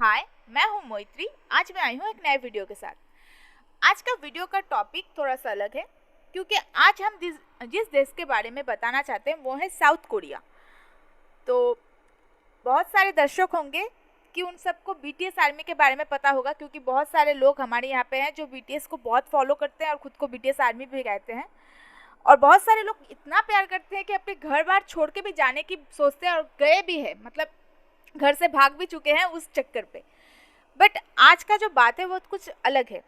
हाय, मैं हूँ मोइत्री। आज मैं आई हूँ एक नए वीडियो के साथ। आज का वीडियो का टॉपिक थोड़ा सा अलग है क्योंकि आज हम जिस देश के बारे में बताना चाहते हैं वो है साउथ कोरिया। तो बहुत सारे दर्शक होंगे कि उन सबको बीटीएस आर्मी के बारे में पता होगा क्योंकि बहुत सारे लोग हमारे यहाँ पे हैं जो बीटीएस को बहुत फॉलो करते हैं और ख़ुद को बीटीएस आर्मी भी कहते हैं। और बहुत सारे लोग इतना प्यार करते हैं कि अपने घर बार छोड़ के भी जाने की सोचते हैं और गए भी हैं, मतलब घर से भाग भी चुके हैं उस चक्कर पे। बट आज का जो बात है वो कुछ अलग है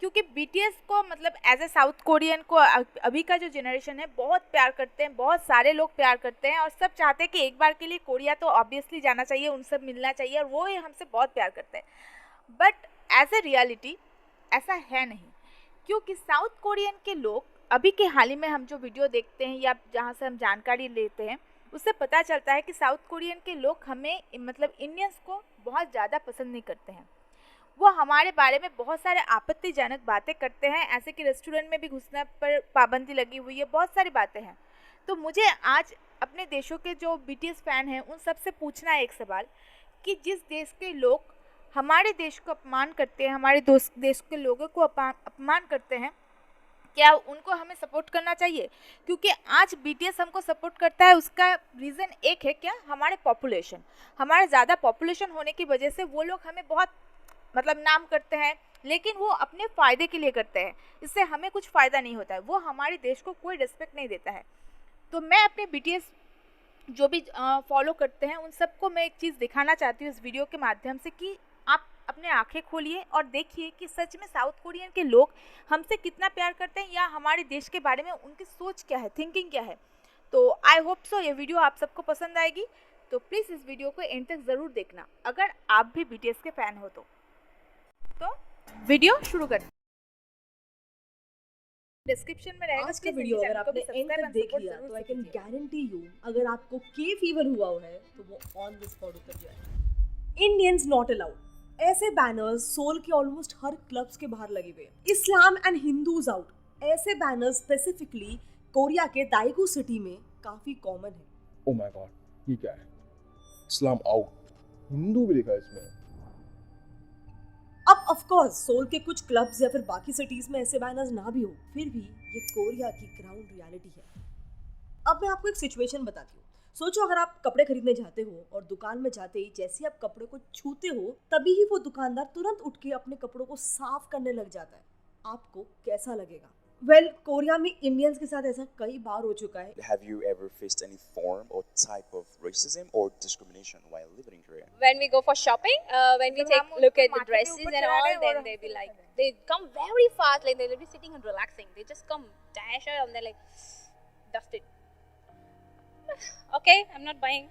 क्योंकि बीटीएस को मतलब एज ए साउथ कोरियन को अभी का जो जनरेशन है बहुत प्यार करते हैं, बहुत सारे लोग प्यार करते हैं और सब चाहते हैं कि एक बार के लिए कोरिया तो ऑब्वियसली जाना चाहिए, उनसे मिलना चाहिए और वो हमसे बहुत प्यार करते हैं। बट एज ए रियलिटी ऐसा है नहीं क्योंकि साउथ कोरियन के लोग अभी के हाल ही में हम जो वीडियो देखते हैं या जहाँ से हम जानकारी लेते हैं उससे पता चलता है कि साउथ कोरियन के लोग हमें मतलब इंडियंस को बहुत ज़्यादा पसंद नहीं करते हैं। वो हमारे बारे में बहुत सारे आपत्तिजनक बातें करते हैं, ऐसे कि रेस्टोरेंट में भी घुसने पर पाबंदी लगी हुई है, बहुत सारी बातें हैं। तो मुझे आज अपने देशों के जो बीटीएस फ़ैन हैं उन सब से पूछना है एक सवाल कि जिस देश के लोग हमारे देश को अपमान करते हैं, हमारे देश के लोगों को अपमान करते हैं, क्या उनको हमें सपोर्ट करना चाहिए? क्योंकि आज बीटीएस हमको सपोर्ट करता है उसका रीज़न एक है क्या, हमारे पॉपुलेशन। हमारे ज़्यादा पॉपुलेशन होने की वजह से वो लोग हमें बहुत मतलब नाम करते हैं, लेकिन वो अपने फ़ायदे के लिए करते हैं, इससे हमें कुछ फ़ायदा नहीं होता है, वो हमारे देश को कोई रिस्पेक्ट नहीं देता है। तो मैं अपने बीटीएस जो भी फॉलो करते हैं उन सबको मैं एक चीज़ दिखाना चाहती हूँ इस वीडियो के माध्यम से कि आप अपने आंखें खोलिए और देखिए कि सच में साउथ कोरियन के लोग हमसे कितना प्यार करते हैं या हमारे देश के बारे में उनकी सोच क्या है, थिंकिंग क्या है। तो आई होप सो ये वीडियो आप सबको पसंद आएगी। तो प्लीज़ इस वीडियो को एंड तक ज़रूर देखना अगर आप भी बीटीएस के फ़ैन हो तो वीडियो शुरू करते हैं। डिस्क्रिप्शन में रहेगा आज का वीडियो अगर आपने एंड तक देख लिया तो आई कैन गारंटी यू अगर आपको के फीवर हुआ है तो वो ऑन द स्पॉट उतर जाएगा। इंडियंस नॉट अलाउड, ऐसे बैनर्स सोल के ऑलमोस्ट हर क्लब्स के बाहर लगे हुए हैं। इस्लाम एंड हिंदूज आउट, ऐसे बैनर्स स्पेसिफिकली कोरिया के दाएगू सिटी में काफी कॉमन है। ओह माय गॉड, ये क्या है? इस्लाम आउट, हिंदू भी लिखा है इसमें। अब ऑफ कोर्स सोल के कुछ क्लब्स या फिर बाकी सिटीज में ऐसे बैनर्स ना भी हो, फिर भी ये कोरिया की ग्राउंड रियलिटी है। अब मैं आपको एक सिचुएशन बताती हूँ। सोचो अगर आप कपड़े खरीदने जाते हो और दुकान में जाते ही जैसे आप कपड़े को छूते हो तभी ही वो दुकानदार तुरंत उठ के अपने कपड़ों को साफ करने लग जाता है, आपको कैसा लगेगा? वेल, कोरिया में इंडियंस के साथ ऐसा कई बार हो चुका है। Have you ever faced any form or type of racism or discrimination while living in Korea? When we go for shopping, when we take look at the dresses and all, then they be like, they come very fast, like they'll be sitting and relaxing. They just come dash out and they're like, dust it. Okay, I'm not buying.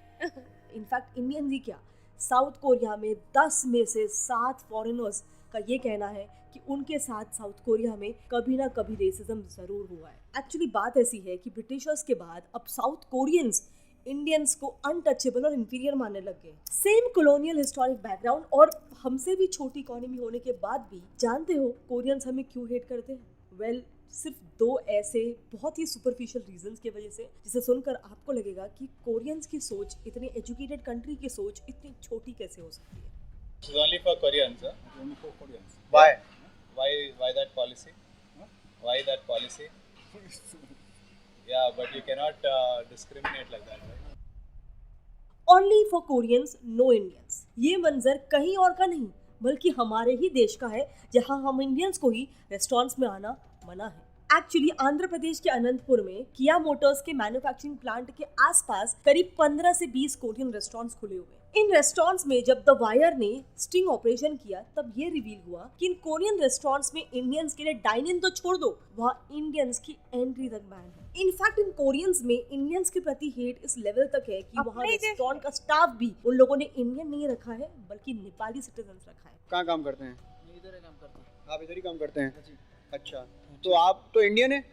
In fact Indians ही क्या, South Korea में 10 में से 7 foreigners का ये कहना है कि उनके साथ साउथ कोरिया में कभी ना कभी रेसिज्म जरूर हुआ है। एक्चुअली बात ऐसी है कि ब्रिटिशर्स के बाद अब साउथ कोरियंस इंडियंस को अनटचेबल और इंफीरियर मानने लग गए। सेम कॉलोनियल हिस्टोरिक बैकग्राउंड और हमसे भी छोटी इकोनॉमी होने के बाद भी जानते हो कोरियंस हमें क्यों हेट करते हैं? वेल, सिर्फ 2 ऐसे बहुत ही सुपरफिशियल रीजंस की वजह से जिसे सुनकर आपको लगेगा कि कोरियंस की सोच, इतनी एजुकेटेड कंट्री की सोच इतनी छोटी कैसे हो सकती है। It's only for Koreans, huh? Only for Koreans. Why? Why that policy? Why that policy? Yeah, but you cannot discriminate like that, right? Only for Koreans, no Indians। ये मंजर कहीं और का नहीं बल्कि हमारे ही देश का है, जहां हम इंडियंस को ही रेस्टोरेंट्स में आना मना है। एक्चुअली आंध्र प्रदेश के अनंतपुर में किया मोटर्स के मैन्युफैक्चरिंग प्लांट के आसपास करीब 15 से 20 कोरियन रेस्टोरेंट्स खुले हुए हैं। इन रेस्टोरेंट्स में जब द वायर ने स्टिंग ऑपरेशन किया तब ये रिवील हुआ कि इन कोरियन रेस्टोरेंट्स में इंडियंस के लिए डाइन इन तो छोड़ दो, वहाँ इंडियंस की एंट्री तक बैन है। इनफैक्ट इन कोरियंस में इंडियंस के प्रति हेट इस लेवल तक है कि वहाँ रेस्टोरेंट का स्टाफ भी उन लोगों ने इंडियन नहीं रखा है बल्कि नेपाली सिटीजन रखा है। कहाँ काम करते हैं? इधर ही काम करते हैं। आप इधर ही काम करते हैं? जी। अच्छा, तो आप तो इंडियन है?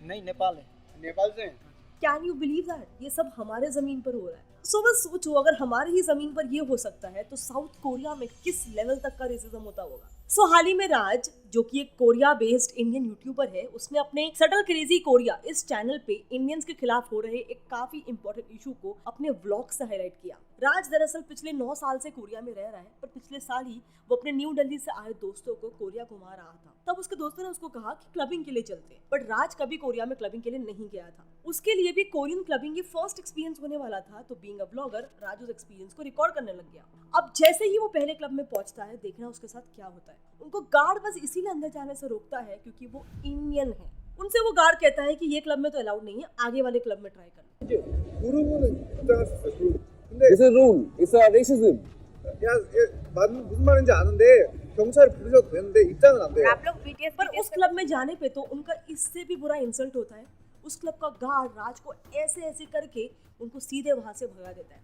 नहीं, नेपाल है। नेपाल से हैं? Can you believe that? ये सब हमारे जमीन पर हो रहा है। सो बस सोचो अगर हमारे ही जमीन पर ये हो सकता है तो साउथ कोरिया में किस लेवल तक का रेसिज्म होता होगा। सो हाल ही में राज, जो कि एक कोरिया बेस्ड इंडियन यूट्यूबर है, उसने अपने सटल क्रेजी कोरिया इस चैनल पे इंडियंस के खिलाफ हो रहे एक काफी इंपॉर्टेंट इशू को अपने व्लॉग से हाईलाइट किया। राज दरअसल पिछले 9 साल से कोरिया में रह रहा है, पर पिछले साल ही वो अपने न्यू दिल्ली से आए दोस्तों को कोरिया घुमा रहा था। तब उसके दोस्तों ने उसको कहा कि क्लबिंग के लिए चलते हैं, बट राज कभी कोरिया में क्लबिंग के लिए नहीं गया था। उसके लिए भी कोरियन क्लबिंग की फर्स्ट एक्सपीरियंस होने वाला था, तो बीइंग अ ब्लॉगर राज उस एक्सपीरियंस को रिकॉर्ड करने लग गया। अब जैसे ही वो पहले क्लब में पहुंचता है, देखना उसके साथ क्या होता है। उनको गार्ड बस इसीलिए अंदर जाने से रोकता है क्योंकि वो इंडियन है। उनसे वो गार्ड कहता है कि ये क्लब में तो अलाउड नहीं है, आगे वाले क्लब में ट्राई कर लो। It's a rule. It's a racism. 야, 무슨 말인지 아는데 경찰 부르셔도 되는데 입장은 안 돼요. आप लोग BTS पर उस क्लब में जाने पे तो उनका इससे भी बुरा इंसल्ट होता है। उस क्लब का गार्ड राज को ऐसे ऐसे करके उनको सीधे वहां से भगा देता है।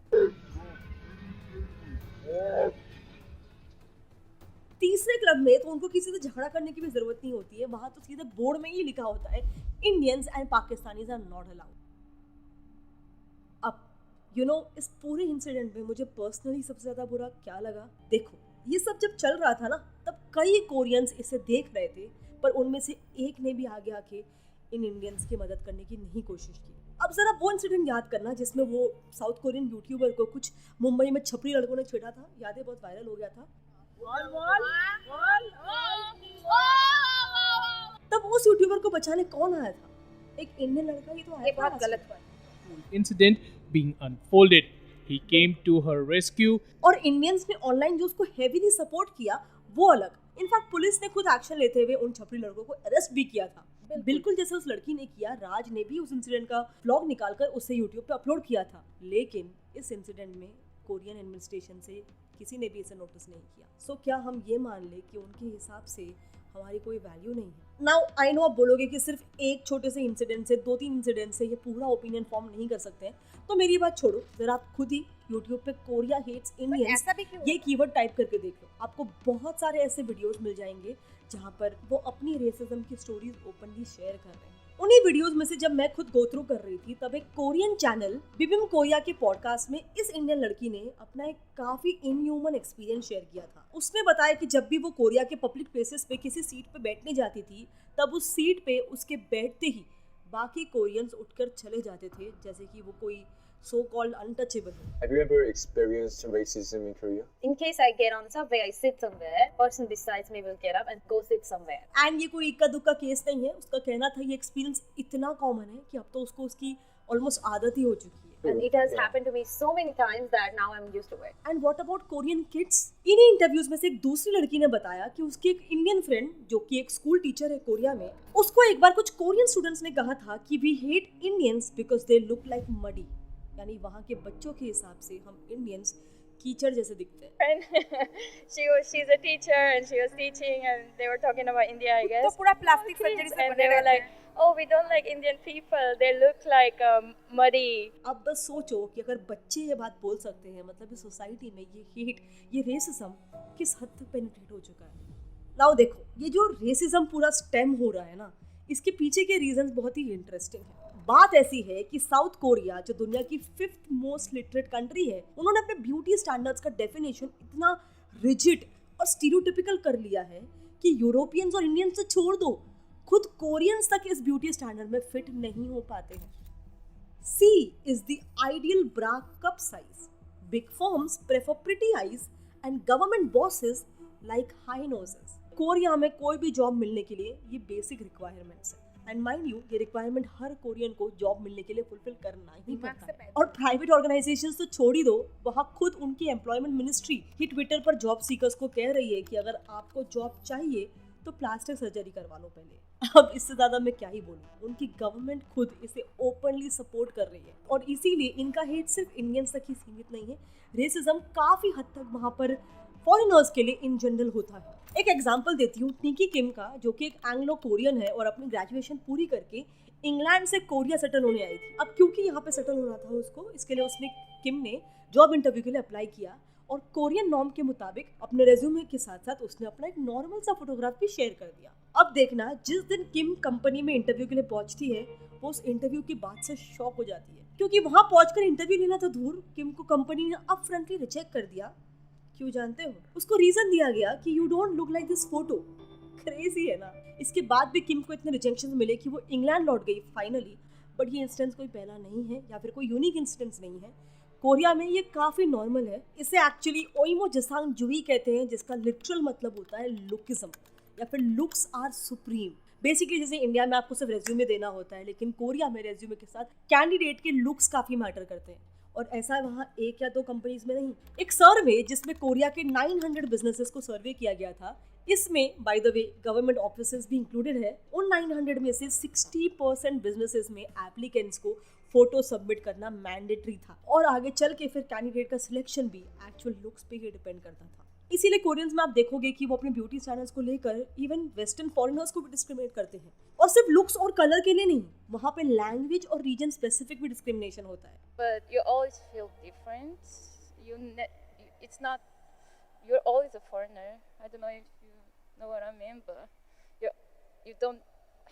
तीसरे क्लब में तो उनको किसी से झगड़ा करने की भी जरूरत नहीं होती है, वहां तो सीधे बोर्ड में ही लिखा होता है Indians and Pakistanis are not allowed. अब इस पूरे इंसिडेंट में मुझे पर्सनली सबसे ज्यादा बुरा क्या लगा, देखो ये सब जब चल रहा था ना, तब कई कोरियंस इसे देख रहे थे, पर उनमें से एक ने भी आगे आके इन इंडियंस की मदद करने की नहीं कोशिश की। अब जरा वो इंसिडेंट याद करना जिसमें वो साउथ कोरियन यूट्यूबर को कुछ मुंबई में छपरी लड़कों ने छेड़ा था, याद है, बहुत वायरल हो गया था। तब उस यूट्यूबर को बचाने कौन आया था? एक इंडियन लड़का ही तो आया। ये बहुत गलत बात। Incident being unfolded, he came to her rescue. और इंडियंस ने ऑनलाइन जो उसको हेवीली सपोर्ट किया वो अलग। इनफैक्ट पुलिस ने खुद एक्शन लेते हुए उन छपरी लड़कों को अरेस्ट भी किया था, बिल्कुल जैसे उस लड़की ने किया। राज ने भी उस इंसिडेंट का व्लॉग निकालकर उसे यूट्यूब पे अपलोड किया था, लेकिन इस इंसिडेंट में कोरियन एडमिनिस्ट्रेशन से किसी ने भी इसे नोटिस नहीं किया। सो क्या हम ये मान ले कि उनके हिसाब से हमारी कोई वैल्यू नहीं है? नाउ आई नो आप बोलोगे कि सिर्फ एक छोटे से इंसिडेंट से, 2-3 इंसिडेंट से ये पूरा ओपिनियन फॉर्म नहीं कर सकते हैं, तो मेरी बात छोड़ो, जरा आप खुद ही यूट्यूब पे कोरिया हेट्स इंडियंस ये कीवर्ड टाइप करके देख लो। आपको बहुत सारे ऐसे वीडियोस मिल जाएंगे जहाँ पर वो अपनी रेसिज्म की स्टोरीज ओपनली शेयर कर रहे हैं। उन्हीं वीडियोस में से जब मैं खुद गो थ्रू कर रही थी, तब एक कोरियन चैनल बिबिम कोरिया के पॉडकास्ट में इस इंडियन लड़की ने अपना एक काफी इनह्यूमन एक्सपीरियंस शेयर किया था। उसने बताया कि जब भी वो कोरिया के पब्लिक प्लेसेस पे किसी सीट पे बैठने जाती थी, तब उस सीट पे उसके बैठते ही बाकी कोरियंस उठकर चले जाते थे, जैसे कि वो कोई so called untouchable. Have you ever experienced racism in Korea? In case I get on subway, I sit somewhere, person besides me will get up and go sit somewhere. And ये कोई इक्का दुक्का केस नहीं है। उसका कहना था ये एक्सपीरियंस इतना कॉमन है कि अब तो उसको उसकी ऑलमोस्ट आदत ही हो चुकी है। And it has happened to me so many times that now I'm used to it. And what about Korean kids? इन्हीं इंटरव्यूज में से एक दूसरी लड़की ने बताया कि उसकी एक इंडियन फ्रेंड, जो कि एक स्कूल टीचर है कोरिया में, उसको एक बार कुछ कोरियन स्टूडेंट्स ने कहा था कि we hate Indians because they look like muddy, यानी वहाँ के बच्चों के हिसाब से हम इंडियंस कीचड़ जैसे दिखते हैं। she's a teacher and she was teaching and they were talking about India, I guess. तो पूरा प्लास्टिक सर्जरी से And बने they were रहते like, हैं। oh, we don't like Indian people. They look like muddy. अब बस सोचो कि अगर बच्चे ये बात बोल सकते हैं, मतलब इस सोसाइटी में ये हेट, ये रेसिज्म किस हद तक पेनिट्रेट हो चुका है। नाउ देखो, ये जो रेसिज्म पूरा स्टेम हो रहा है ना, इसके पीछे के रीजंस बहुत ही इंटरेस्टिंग है। बात ऐसी है कि साउथ कोरिया, जो दुनिया की 5th मोस्ट लिटरेट कंट्री है, उन्होंने अपने ब्यूटी स्टैंडर्ड्स का डेफिनेशन इतना रिजिड और स्टीरियोटिपिकल कर लिया है कि यूरोपियंस और इंडियंस से छोड़ दो, खुद कोरियंस तक इस ब्यूटी स्टैंडर्ड में फिट नहीं हो पाते हैं। C is the ideal bra cup size. Big firms prefer pretty eyes and government bosses like high noses. Korea में कोई भी जॉब मिलने के लिए ये बेसिक रिक्वायरमेंट्स है। एंड माइंड यू, ये रिक्वायरमेंट हर कोरियन को जॉब मिलने के लिए फुलफिल करना ही पड़ता है। और प्राइवेट ऑर्गेनाइजेशंस तो छोड़ ही दो, वहाँ खुद उनकी एम्प्लॉयमेंट मिनिस्ट्री ही ट्विटर पर जॉब सीकर्स को कह रही है कि अगर आपको जॉब चाहिए तो प्लास्टिक सर्जरी करवा लो पहले। अब इससे ज़्यादा मैं क्या ही बोलूँ, उनकी गवर्नमेंट खुद इसे ओपनली सपोर्ट कर रही है और इसीलिए इनका हेट सिर्फ इंडियंस तक ही सीमित नहीं है। रेसिज्म काफ़ी हद तक वहाँ पर फॉरेनर्स के लिए इन जनरल होता है। एक एग्जांपल देती हूँ निकी किम का, जो कि एक एंग्लो कोरियन है और अपनी ग्रेजुएशन पूरी करके इंग्लैंड से कोरिया सेटल होने आई थी। अब क्योंकि यहाँ पे सेटल होना था उसको, इसके लिए उसने किम ने जॉब इंटरव्यू के लिए अप्लाई किया और कोरियन नॉर्म के मुताबिक अपने रेज्यूमे के साथ साथ उसने अपना एक नॉर्मल सा फोटोग्राफ भी शेयर कर दिया। अब देखना, जिस दिन किम कंपनी में इंटरव्यू के लिए पहुंचती है, वो उस इंटरव्यू की बात से शॉक हो जाती है, क्योंकि वहां पहुंचकर इंटरव्यू लेना तो दूर, किम को कंपनी ने अपफ्रंटली रिजेक्ट कर दिया क्यों जानते हो? उसको रीजन दिया गया कि you don't look like this photo. Crazy है ना? इसके बाद भी किम को इतने रिजेक्शन मिले कि वो इंग्लैंड लौट गई फाइनली। बट ये इंसिडेंस कोई पहला नहीं है या फिर कोई यूनिक इंसिडेंस नहीं है। कोरिया में ये काफ़ी नॉर्मल है। इसे एक्चुअली ओइमो जसांग जुई कहते हैं, जिसका लिटरल मतलब होता है लुकिज्म या फिर लुक्स आर सुप्रीम। बेसिकली जैसे इंडिया में आपको सिर्फ रेज्यूमे देना होता है, लेकिन कोरिया में रेज्यूमे के साथ कैंडिडेट के लुक्स काफ़ी मैटर करते हैं। और ऐसा वहाँ एक या दो कंपनीज में नहीं। एक सर्वे जिसमें कोरिया के 900 बिजनेसेस को सर्वे किया गया था, इसमें by the way government offices भी इंक्लूडेड है। उन 900 में से 60% बिजनेसेस में एप्लीकेंट्स को फोटो सबमिट करना मैंडेटरी था। और आगे चल के फिर कैंडिडेट का सिलेक्शन भी एक्चुअल लुक्स पे ही डिपेंड करता था। इसीलिए कोरियंस में आप देखोगे कि वो अपने ब्यूटी स्टैंडर्ड्स को लेकर इवन वेस्टर्न फॉरेनर्स को भी डिस्क्रिमिनेट करते हैं। और सिर्फ लुक्स और कलर के लिए नहीं, वहाँ पे लैंग्वेज और रीजन स्पेसिफिक भी डिस्क्रिमिनेशन होता है। But you always feel different. It's not. You're always a foreigner. I don't know if you know what I mean, but you don't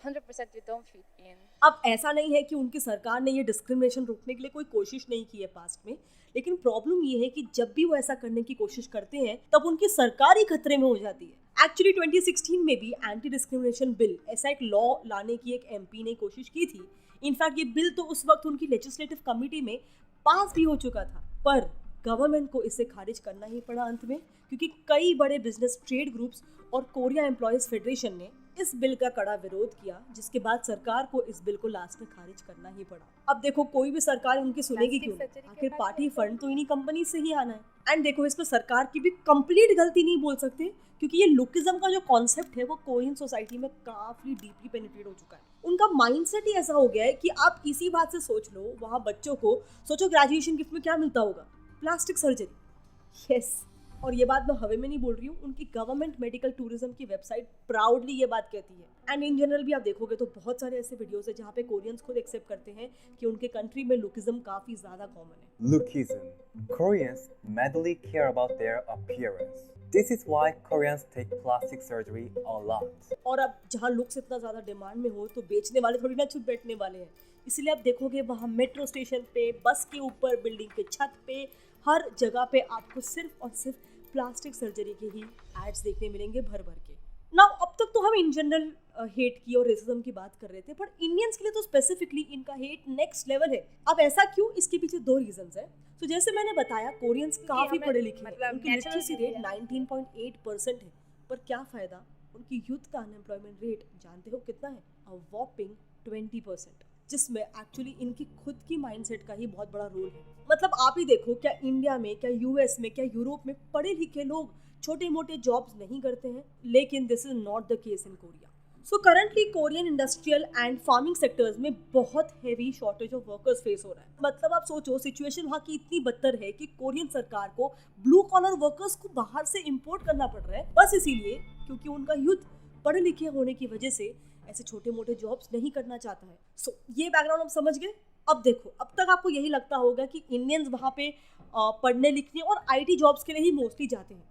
100% you don't fit in. अब ऐसा नहीं है कि उनकी सरकार ने ये डिस्क्रिमिनेशन रोकने के लिए कोई कोशिश नहीं की है पास्ट में, लेकिन प्रॉब्लम ये है कि जब भी वो ऐसा करने की कोशिश करते हैं तब उनकी सरकार ही खतरे में हो जाती है। एक्चुअली 2016 में भी एंटी डिस्क्रिमिनेशन बिल, ऐसा एक लॉ लाने की एक एमपी ने कोशिश की थी। इनफैक्ट ये बिल तो उस वक्त उनकी लेजिस्लेटिव कमिटी में पास भी हो चुका था, पर गवर्नमेंट को इसे खारिज करना ही पड़ा अंत में, क्योंकि कई बड़े बिजनेस ट्रेड ग्रुप्स और कोरिया एम्प्लॉयज फेडरेशन ने इस बिल का कड़ा विरोध किया, जिसके बाद सरकार को इस बिल को लास्ट में खारिज करना ही पड़ा। अब देखो कोई भी सरकार उनकी सुनेगी क्यों? आखिर पार्टी फंड तो इन्हीं कंपनी से ही आना है। एंड देखो इस पर सरकार की भी कंप्लीट गलती नहीं बोल सकते, क्योंकि ये लुकिज्म का जो कॉन्सेप्ट है वो कोरियन सोसाइटी में काफी डीपली पेनिट्रेट हो चुका है। उनका माइंडसेट ही ऐसा हो गया है कि आप इसी बात से सोच लो, वहाँ बच्चों को सोचो ग्रेजुएशन गिफ्ट में क्या मिलता होगा? Plastic surgery. यस, और ये बात मैं हवे में नहीं बोल रही हूँ, उनकी गवर्नमेंट मेडिकल टूरिज्म की वेबसाइट प्राउडली ये बात कहती है। एंड इन जनरल भी आप देखोगे तो बहुत सारे ऐसे वीडियोस है जहाँ पे कोरियंस खुद एक्सेप्ट करते हैं कि उनके कंट्री में लुकिज्म काफी ज्यादा कॉमन है। Lookism. Koreans madly care about their appearance. This is why Koreans take plastic surgery a lot. और अब जहाँ लुक्स इतना ज्यादा डिमांड में हो तो बेचने वाले थोड़ी ना चुप बैठने वाले हैं। इसलिए आप देखोगे वहाँ मेट्रो स्टेशन पे, बस के ऊपर, बिल्डिंग के छत पे, हर जगह पे आपको सिर्फ और सिर्फ प्लास्टिक सर्जरी के ही एड्स देखने मिलेंगे भर भर के। नाउ अब तक तो हम इन जनरल हेट की और रेसिज्म की बात कर रहे थे, पर इंडियंस के लिए तो स्पेसिफिकली इनका हेट नेक्स्ट लेवल है। अब ऐसा क्यों? इसके पीछे दो रीजंस है। तो जैसे मैंने बताया कोरियंस काफी पढ़े लिखे हैं, उनकी लिटरेसी रेट 19.8% है, पर क्या फायदा? उनकी यूथ का अनएम्प्लॉयमेंट रेट जानते हो कितना है? अ वॉपिंग 20%, जिसमें एक्चुअली इनकी खुद की माइंडसेट का ही बहुत बड़ा रोल है। मतलब आप ही देखो, क्या इंडिया में, क्या यूएस में, क्या यूरोप में पढ़े लिखे लोग छोटे मोटे जॉब्स नहीं करते हैं? लेकिन this is not the case in Korea. So currently Korean industrial and farming sectors में बहुत heavy shortage of workers face हो रहा है। मतलब आप सोचो सिचुएशन वहाँ की इतनी बदतर है कि कोरियन सरकार को ब्लू कॉलर वर्कर्स को बाहर से इंपोर्ट करना पड़ रहा है, बस इसीलिए क्योंकि उनका यूथ पढ़े लिखे होने की वजह से ऐसे छोटे मोटे जॉब्स नहीं करना चाहता है। सो ये बैकग्राउंड हम समझ गए। अब देखो, अब तक आपको यही लगता होगा कि इंडियंस वहाँ पे पढ़ने लिखने और आईटी जॉब्स के लिए ही मोस्टली जाते हैं,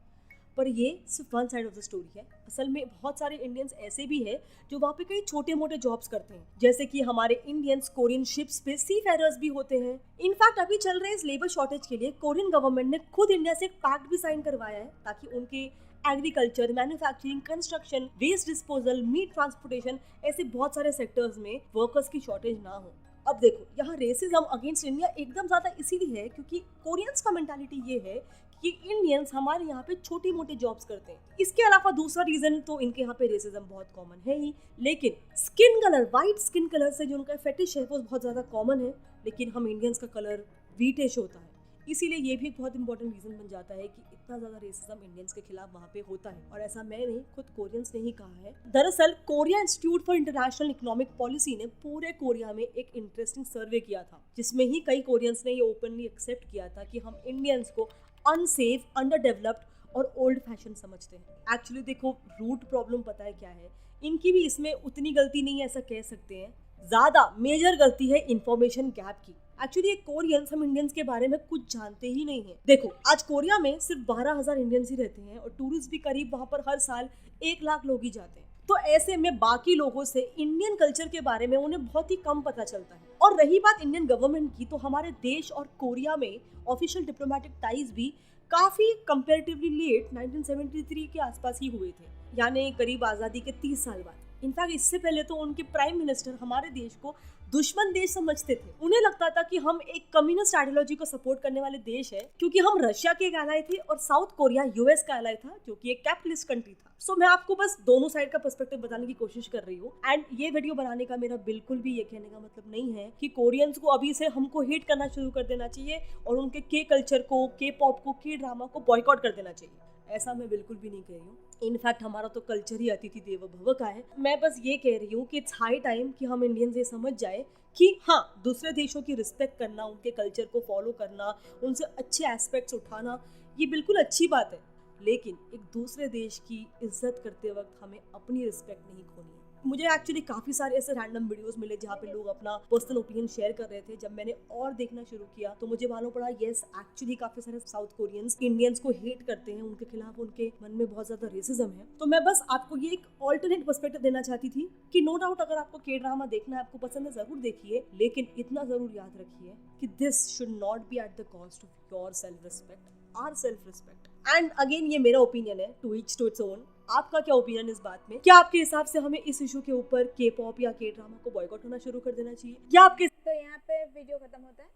पर ये सिर्फ one side of the story है। असल में बहुत सारे इंडियंस ऐसे भी हैं जो वहाँ पे कई छोटे मोटे जॉब्स करते हैं, जैसे कि हमारे इंडियंस कोरियन शिप्स पे सी फेरर्स भी होते हैं। इनफैक्ट अभी चल रहे इस लेबर शॉर्टेज के लिए कोरियन गवर्नमेंट ने खुद इंडिया से एक पैक्ट भी साइन करवाया है, ताकि उनके agriculture, manufacturing, construction, waste disposal, meat transportation, ऐसे बहुत सारे सेक्टर्स में वर्कर्स की शॉर्टेज ना हो। अब देखो, यहाँ रेसिज्म अगेंस्ट इंडिया एकदम ज़्यादा इसीलिए है क्योंकि कोरियंस का मेंटालिटी ये है कि इंडियंस हमारे यहाँ पे छोटी मोटे जॉब्स करते हैं। इसके अलावा दूसरा रीज़न तो इनके यहाँ पे रेसिज्म बहुत कॉमन है ही, लेकिन skin colour, white skin colour से जो उनका फेटिश है वो बहुत ज़्यादा कॉमन है। लेकिन हम इंडियंस का कलर व्हीटिश होता है, इसीलिए ये भी एक बहुत इंपॉर्टेंट रीज़न बन जाता है कि इतना ज़्यादा रेसिज्म इंडियंस के खिलाफ वहाँ पे होता है। और ऐसा मैं नहीं, खुद कोरियंस ने ही कहा है। दरअसल Korea institute for international economic policy ने पूरे कोरिया में एक इंटरेस्टिंग सर्वे किया था, जिसमें ही कई कोरियंस ने ये ओपनली एक्सेप्ट किया था कि हम इंडियंस को अनसेफ, अंडर डेवलप्ड और ओल्ड फैशन समझते हैं। एक्चुअली देखो, रूट प्रॉब्लम पता है क्या है? इनकी भी इसमें उतनी गलती नहीं है ऐसा कह सकते हैं, ज़्यादा मेजर गलती है इंफॉर्मेशन गैप की। एक्चुअली ये कोरियंस हम इंडियंस के बारे में कुछ जानते ही नहीं है। देखो, आज कोरिया में सिर्फ 12,000 इंडियंस ही रहते हैं और टूरिस्ट भी करीब वहाँ पर हर साल 1 लाख लोग ही जाते हैं। तो ऐसे में बाकी लोगों से इंडियन कल्चर के बारे में उन्हें बहुत ही कम पता चलता है। और रही बात इंडियन गवर्नमेंट की, तो हमारे देश और कोरिया में ऑफिशियल डिप्लोमेटिक टाइज भी काफी कंपैरेटिवली लेट 1973 के आसपास ही हुए थे, यानी करीब आज़ादी के 30 साल बाद। इनफैक्ट इससे पहले तो उनके प्राइम मिनिस्टर हमारे देश को दुश्मन देश समझते थे। उन्हें लगता था कि हम एक कम्युनिस्ट आइडियोलॉजी को सपोर्ट करने वाले देश है, क्योंकि हम रशिया के एक एलाय थे और साउथ कोरिया यूएस का एलाय था, जो कि एक कैपिटलिस्ट कंट्री था। सो मैं आपको बस दोनों साइड का पर्सपेक्टिव बताने की कोशिश कर रही हूँ। एंड ये वीडियो बनाने का मेरा बिल्कुल भी ये कहने का मतलब नहीं है कि कोरियंस को अभी से हमको हेट करना शुरू कर देना चाहिए और उनके के कल्चर को, के पॉप को, के ड्रामा को बॉयकॉट कर देना चाहिए। ऐसा मैं बिल्कुल भी नहीं कह रही हूँ। इनफैक्ट हमारा तो कल्चर ही अतिथि देवो भव का है। मैं बस ये कह रही हूँ कि इट्स हाई टाइम कि हम इंडियंस ये समझ जाए कि हाँ, दूसरे देशों की रिस्पेक्ट करना, उनके कल्चर को फॉलो करना, उनसे अच्छे एस्पेक्ट्स उठाना, ये बिल्कुल अच्छी बात है। लेकिन एक दूसरे देश की इज्जत करते वक्त हमें अपनी रिस्पेक्ट नहीं खोनी है। मुझे एक्चुअली काफ़ी सारे ऐसे रैंडम वीडियोस मिले जहाँ पे लोग अपना पर्सनल ओपिनियन शेयर कर रहे थे। जब मैंने और देखना शुरू किया तो मुझे मालूम पड़ा येस, एक्चुअली काफ़ी सारे साउथ कोरियंस इंडियंस को हेट करते हैं, उनके खिलाफ उनके मन में बहुत ज़्यादा रेसिज्म है। तो मैं बस आपको ये एक ऑल्टरनेट पर्सपेक्टिव देना चाहती थी कि नो डाउट अगर आपको के ड्रामा देखना है, आपको पसंद है, ज़रूर देखिए, लेकिन इतना ज़रूर याद रखिए कि this should not be at the cost of your self respect, our self respect. And again ये मेरा ओपिनियन है, to each to its own. आपका क्या ओपिनियन इस बात में? क्या आपके हिसाब से हमें इस इशू के ऊपर के पॉप या के ड्रामा को बॉयकॉट होना शुरू कर देना चाहिए, या आपके? तो यहाँ पे वीडियो खत्म होता है।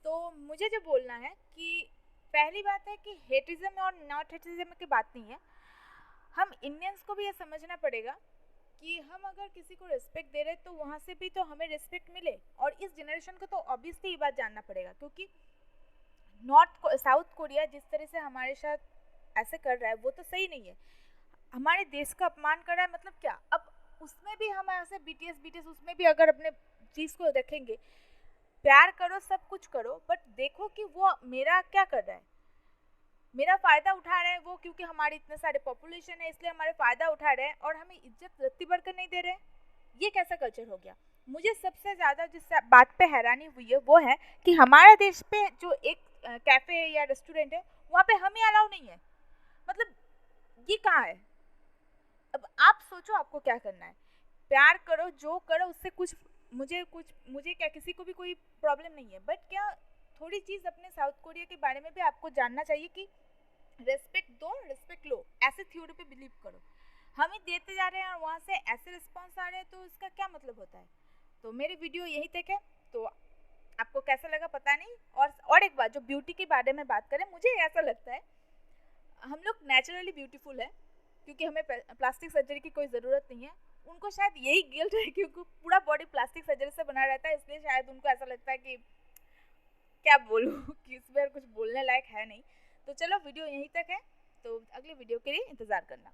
तो मुझे जो बोलना है कि पहली बात है कि हेटिज्म और नॉट हेटिज्म की बात नहीं है। हम इंडियंस को भी ये समझना पड़ेगा कि हम अगर किसी को रिस्पेक्ट दे रहे तो वहाँ से भी तो हमें रिस्पेक्ट मिले। और इस जनरेशन को तो ऑब्वियसली ये बात जानना पड़ेगा, क्योंकि साउथ कोरिया जिस तरह से हमारे साथ ऐसे कर रहा है वो तो सही नहीं है। हमारे देश का अपमान कर रहा है, मतलब क्या? अब उसमें भी हम ऐसे बीटीएस उसमें भी अगर अपने चीज़ को देखेंगे, प्यार करो, सब कुछ करो, बट देखो कि वो मेरा क्या कर रहा है, मेरा फ़ायदा उठा रहे हैं वो, क्योंकि हमारे इतने सारे पॉपुलेशन है इसलिए हमारे फ़ायदा उठा रहे हैं और हमें इज्जत रत्ती बढ़कर नहीं दे रहे हैं। ये कैसा कल्चर हो गया? मुझे सबसे ज़्यादा जिस बात पे हैरानी हुई है वो है कि हमारे देश पे जो एक कैफ़े है या रेस्टोरेंट है, वहाँ पे हमें अलाउ नहीं है। मतलब ये कहाँ है? अब आप सोचो आपको क्या करना है। प्यार करो, जो करो उससे मुझे क्या, किसी को भी कोई प्रॉब्लम नहीं है, बट क्या थोड़ी चीज़ अपने साउथ कोरिया के बारे में भी आपको जानना चाहिए कि रेस्पेक्ट दो, रेस्पेक्ट लो, ऐसे थ्योरी पे बिलीव करो। हम ही देते जा रहे हैं और वहाँ से ऐसे रिस्पॉन्स आ रहे हैं, तो इसका क्या मतलब होता है? तो मेरी वीडियो यहीं तक है। तो आपको कैसा लगा पता नहीं। और एक बात, जो ब्यूटी के बारे में बात करें, मुझे ऐसा लगता है हम लोग नेचुरली ब्यूटीफुल है, क्योंकि हमें प्लास्टिक सर्जरी की कोई ज़रूरत नहीं है। उनको शायद यही गिल्ट है क्योंकि पूरा बॉडी प्लास्टिक सर्जरी से बना रहता है, इसलिए शायद उनको ऐसा लगता है कि क्या बोलूँ कि इसमें कुछ बोलने लायक है नहीं। तो चलो वीडियो यहीं तक है, तो अगली वीडियो के लिए इंतज़ार करना।